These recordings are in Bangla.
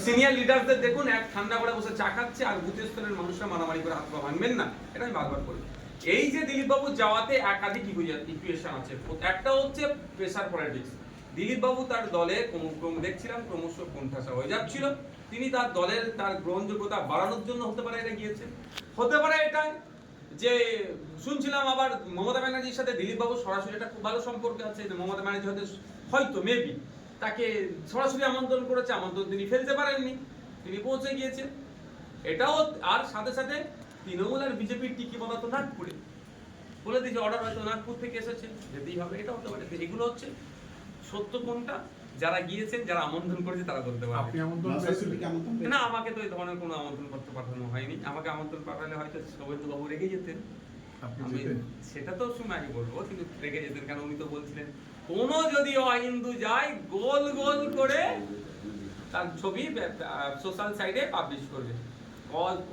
সিনিয়র লিডারদের দেখুন এক ঠান্ডা করে বসে চা খাচ্ছে আর বুথের স্তরের মানুষরা মারামারি করে হাত পা ভাঙবেন না, এটা আমি বারবার বলি। এই যে দিলীপ বাবু যাওয়াতে একাধিক ইকুয়েশন আছে। একটা হচ্ছে প্রেসার পলিটিক্স। দিলীপ বাবু তার দলে দেখছিলাম ক্রমশ কোণঠাসা হয়ে যাচ্ছিল। তিনি তার দলের তার গ্রহণযোগ্যতা বাড়ানোর জন্য হতে পারে এটা গিয়েছেন, হতে পারে এটা যে শুনছিলাম আবার মমতা ব্যানার্জির সাথে দিলীপ বাবু সরাসরি একটা খুব ভালো সম্পর্ক আছে, মমতা ব্যানার্জি হয়তো মেবি তাকে সরাসরি আমন্ত্রণ করেছে, আমন্ত্রণ তিনি ফেলতে পারেননি, তিনি পৌঁছে গিয়েছেন এটাও। আর সাথে সাথে তৃণমূল আর বিজেপির টিকিমতা তো নাগপুরে বলে দিয়েছে, অর্ডার হয়তো নাগপুর থেকে এসেছে, যেতেই হবে, এটা হতে পারে। এগুলো হচ্ছে সত্য কোনটা, যারা গিয়েছেন যারা আমন্ত্রণ করেছে তারা বলতে পারে। না, আমাকে তো এই ধরনের কোনো আমন্ত্রণ করতে পাঠানো হয়নি। আমাকে আমন্ত্রণ পাঠালে হয়তো শুভেন্দু বাবু রেগে যেতেন, আমি সেটা তো সময় বলবো, কিন্তু রেগে যেতেন কেন, উনি তো বলছিলেন কোন যদি অহিন্দু যায় গোল গোল করে তার ছবি সোশ্যাল সাইটে পাবলিশ করবে।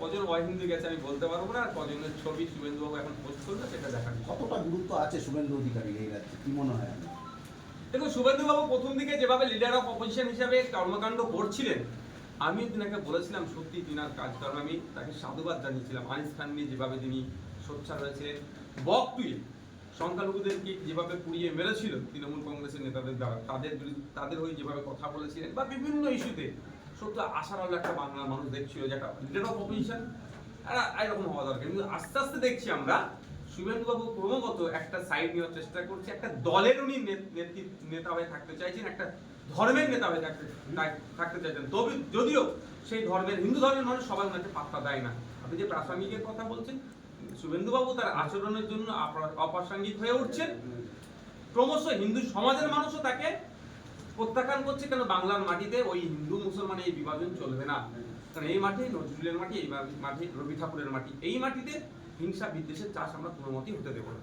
কজন অহিন্দু গেছে আমি বলতে পারবো না, আর কজনের ছবি শুভেন্দু বাবু এখন পোস্ট করবে সেটা দেখার কতটা গুরুত্ব আছে শুভেন্দু অধিকারী এই রাজ্যে, কি মনে হয়? দেখুন, শুভেন্দু বাবু প্রথম দিকে যেভাবে লিডার অফ অপোজিশন হিসাবে কর্মকাণ্ড করছিলেন, আমি তিনাকে বলেছিলাম সত্যি তিনার কাজকর্ম আমি তাকে সাধুবাদ জানিয়েছিলাম। আনিস খান নিয়ে যেভাবে তিনি সোচ্চার হয়েছিলেন, বক তুলে সংখ্যালঘুদেরকে যেভাবে পুড়িয়ে মেরেছিল তৃণমূল কংগ্রেসের নেতাদের দ্বারা, তাদের হয়ে যেভাবে কথা বলেছিলেন বা বিভিন্ন ইস্যুতে, সত্যি আশার আলো একটা বাংলার মানুষ দেখছিল যে একটা লিডার অফ অপোজিশন এরকম হওয়া দরকার। কিন্তু আস্তে আস্তে দেখছি আমরা শুভেন্দু বাবু ক্রমাগত একটা সাইড নেওয়ার চেষ্টা করছে, একটা দলের উনি নেতা হয়ে থাকতে চাইছেন, একটা ধর্মের নেতা হয়ে থাকতে চাইছেন। তবে যদিও সেই ধর্মের হিন্দু ধর্মের মানুষ সবাই ওনাকে পাত্তা দেয় না। আপনি যে প্রাসঙ্গিকের কথা বলছেন, শুভেন্দু বাবু তার আচরণের জন্য অপ্রাসঙ্গিক হয়ে উঠছেন, ক্রমশ হিন্দু সমাজের মানুষও তাকে প্রত্যাখ্যান করছে। কেন বাংলার মাটিতে ওই হিন্দু মুসলমান এই বিভাজন চলবে না, কারণ এই মাটি নজরুলের মাটি, এই মাটি রবি ঠাকুরের মাটি, এই মাটিতে হিংসা বিদ্বেষের চাষ আমরা কোনো মতেই হতে দেবো না।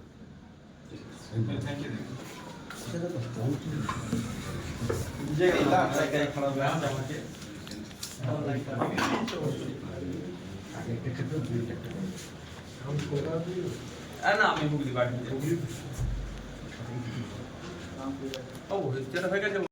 না, আমি হুগলি বাড়ি ও যেটা হয়ে গেছে।